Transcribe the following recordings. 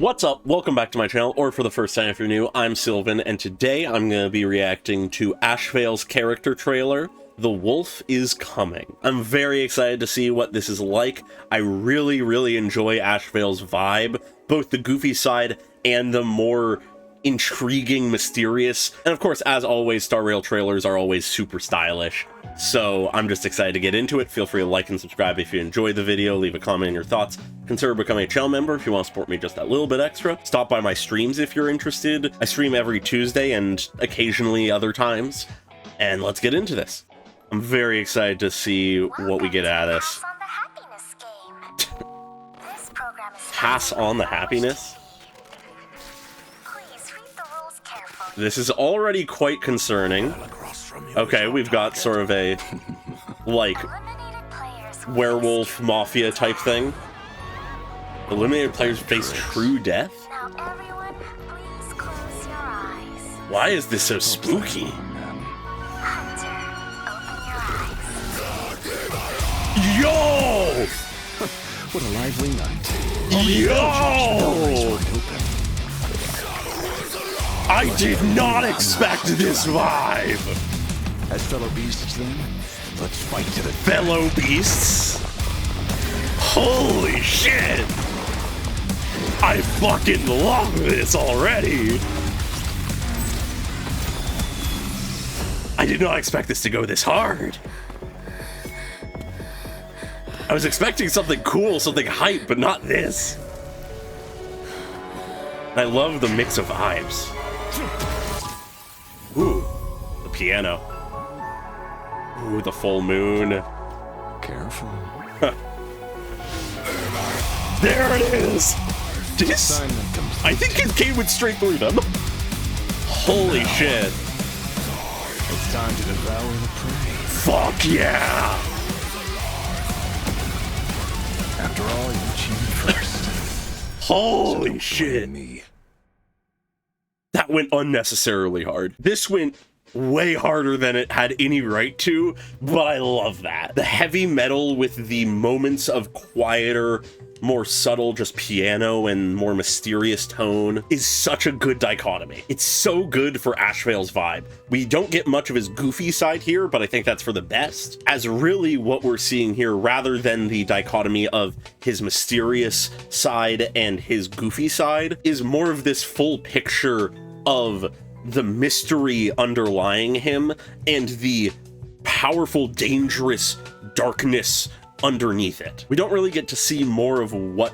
What's up? Welcome back to my channel, or for the first time if you're new, I'm Sylvan, and today I'm going to be reacting to Ashveil's character trailer, The Wolf is Coming. I'm very excited to see what this is like. I really enjoy Ashveil's vibe, both the goofy side and the more intriguing, mysterious, and of course, as always, Star Rail trailers are always super stylish. So I'm just excited to get into it. Feel free to like and subscribe if you enjoyed the video, leave a comment in your thoughts. Consider becoming a channel member if you want to support me just a little bit extra. Stop by my streams if you're interested. I stream every Tuesday and occasionally other times. And let's get into this. I'm very excited to see what we get out of this. Pass on the happiness? This is already quite concerning. Okay, we've got sort of a, like, werewolf mafia type thing. Eliminated players face true death? Why is this so spooky? Yo! What a lively night. Yo! I did not expect this vibe! As fellow beasts, then, let's fight to the fellow beasts? Holy shit! I fucking love this already! I did not expect this to go this hard. I was expecting something cool, something hype, but not this. I love the mix of vibes. Ooh, the piano. Ooh, the full moon. Careful. There it is! This, I think it came with straight through them. Holy shit. It's time to devour the prey. Fuck yeah! After all, you achieved first. Holy shit. That went unnecessarily hard. This went way harder than it had any right to, but I love that. The heavy metal with the moments of quieter, more subtle, just piano and more mysterious tone is such a good dichotomy. It's so good for Ashveil's vibe. We don't get much of his goofy side here, but I think that's for the best, as really what we're seeing here, rather than the dichotomy of his mysterious side and his goofy side, is more of this full picture of the mystery underlying him and the powerful, dangerous darkness underneath it. We don't really get to see more of what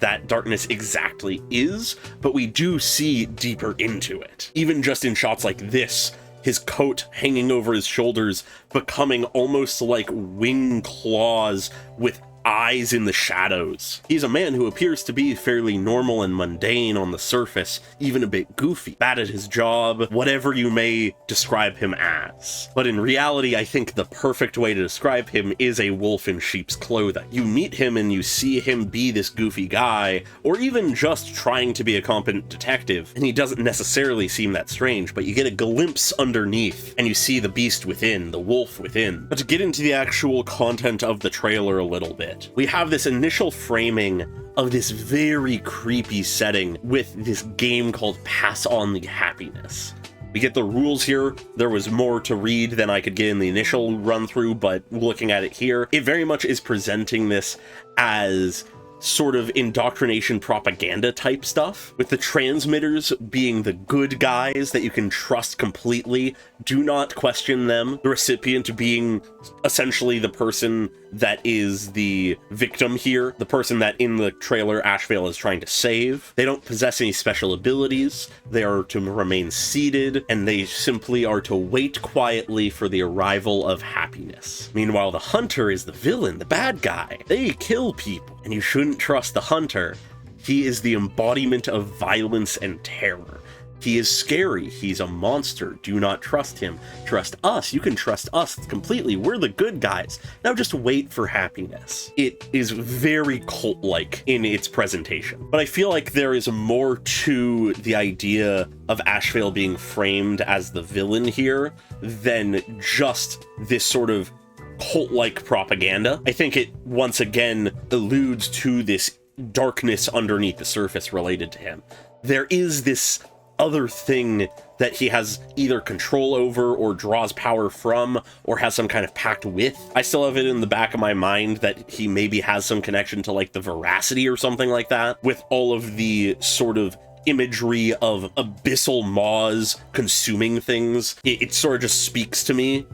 that darkness exactly is, but we do see deeper into it. Even just in shots like this, his coat hanging over his shoulders, becoming almost like wing claws with eyes in the shadows. He's a man who appears to be fairly normal and mundane on the surface, even a bit goofy, bad at his job, whatever you may describe him as. But in reality, I think the perfect way to describe him is a wolf in sheep's clothing. You meet him and you see him be this goofy guy, or even just trying to be a competent detective, and he doesn't necessarily seem that strange, but you get a glimpse underneath, and you see the beast within, the wolf within. But to get into the actual content of the trailer a little bit, we have this initial framing of this very creepy setting with this game called Pass on the Happiness. We get the rules here. There was more to read than I could get in the initial run through, but looking at it here, it very much is presenting this as sort of indoctrination propaganda type stuff, with the transmitters being the good guys that you can trust completely. Do not question them. The recipient being essentially the person that is the victim here, the person that in the trailer Ashveil is trying to save. They don't possess any special abilities. They are to remain seated, and they simply are to wait quietly for the arrival of happiness. Meanwhile, the hunter is the villain, the bad guy. They kill people, and you shouldn't trust the hunter. He is the embodiment of violence and terror. He is scary. He's a monster. Do not trust him. Trust us. You can trust us completely. We're the good guys. Now just wait for happiness. It is very cult-like in its presentation. But I feel like there is more to the idea of Ashveil being framed as the villain here than just this sort of cult-like propaganda. I think it once again alludes to this darkness underneath the surface related to him. There is this other thing that he has either control over or draws power from or has some kind of pact with. I still have it in the back of my mind that he maybe has some connection to like the veracity or something like that, with all of the sort of imagery of abyssal maws consuming things. It sort of just speaks to me.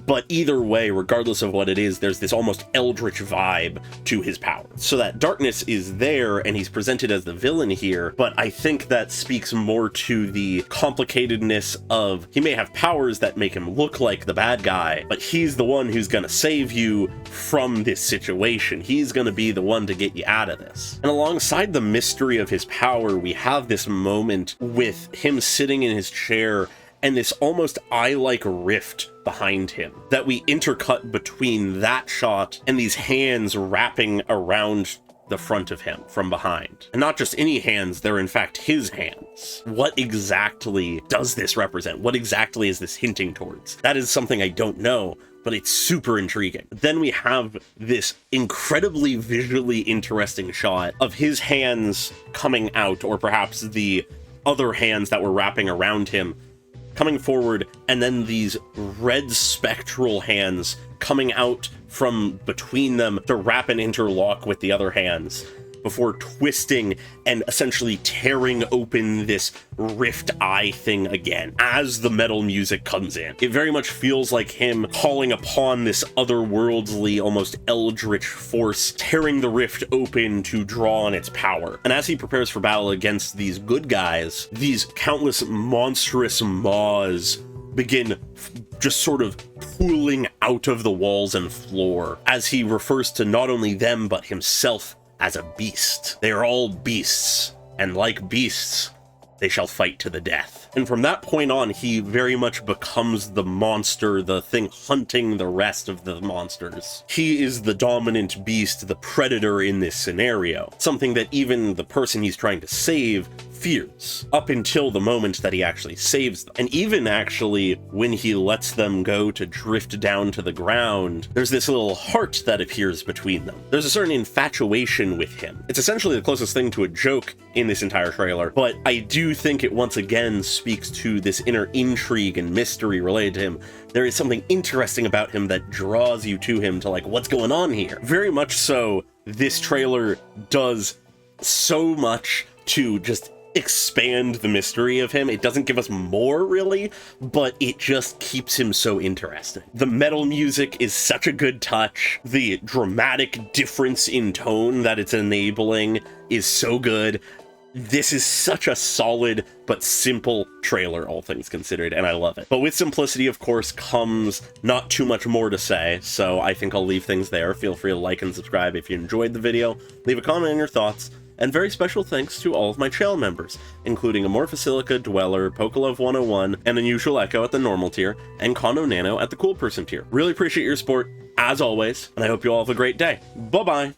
But either way, regardless of what it is, there's this almost eldritch vibe to his power. So that darkness is there, and he's presented as the villain here, but I think that speaks more to the complicatedness of, he may have powers that make him look like the bad guy, but he's the one who's gonna save you from this situation. He's gonna be the one to get you out of this. And alongside the mystery of his power, we have this moment with him sitting in his chair and this almost eye-like rift behind him that we intercut between that shot and these hands wrapping around the front of him from behind. And not just any hands, they're in fact his hands. What exactly does this represent? What exactly is this hinting towards? That is something I don't know, but it's super intriguing. Then we have this incredibly visually interesting shot of his hands coming out, or perhaps the other hands that were wrapping around him coming forward, and then these red spectral hands coming out from between them to wrap and interlock with the other hands before twisting and essentially tearing open this rift eye thing again as the metal music comes in. It very much feels like him calling upon this otherworldly, almost eldritch force, tearing the rift open to draw on its power. And as he prepares for battle against these good guys, these countless monstrous maws begin just sort of pooling out of the walls and floor as he refers to not only them but himself as a beast. They are all beasts, and like beasts, they shall fight to the death. And from that point on, he very much becomes the monster, the thing hunting the rest of the monsters. He is the dominant beast, the predator in this scenario, something that even the person he's trying to save fears, up until the moment that he actually saves them. And even actually, when he lets them go to drift down to the ground, there's this little heart that appears between them. There's a certain infatuation with him. It's essentially the closest thing to a joke in this entire trailer, but I do think it once again speaks to this inner intrigue and mystery related to him. There is something interesting about him that draws you to him, to like, what's going on here? Very much so, this trailer does so much to just expand the mystery of him. It doesn't give us more, really, but it just keeps him so interesting. The metal music is such a good touch. The dramatic difference in tone that it's enabling is so good. This is such a solid but simple trailer, all things considered, and I love it. But with simplicity, of course, comes not too much more to say, so I think I'll leave things there. Feel free to like and subscribe if you enjoyed the video. Leave a comment on your thoughts. And very special thanks to all of my channel members, including Amorphosilica, Dweller, Pokelove101, and Unusual Echo at the normal tier, and Kono Nano at the cool person tier. Really appreciate your support, as always, and I hope you all have a great day. Bye-bye!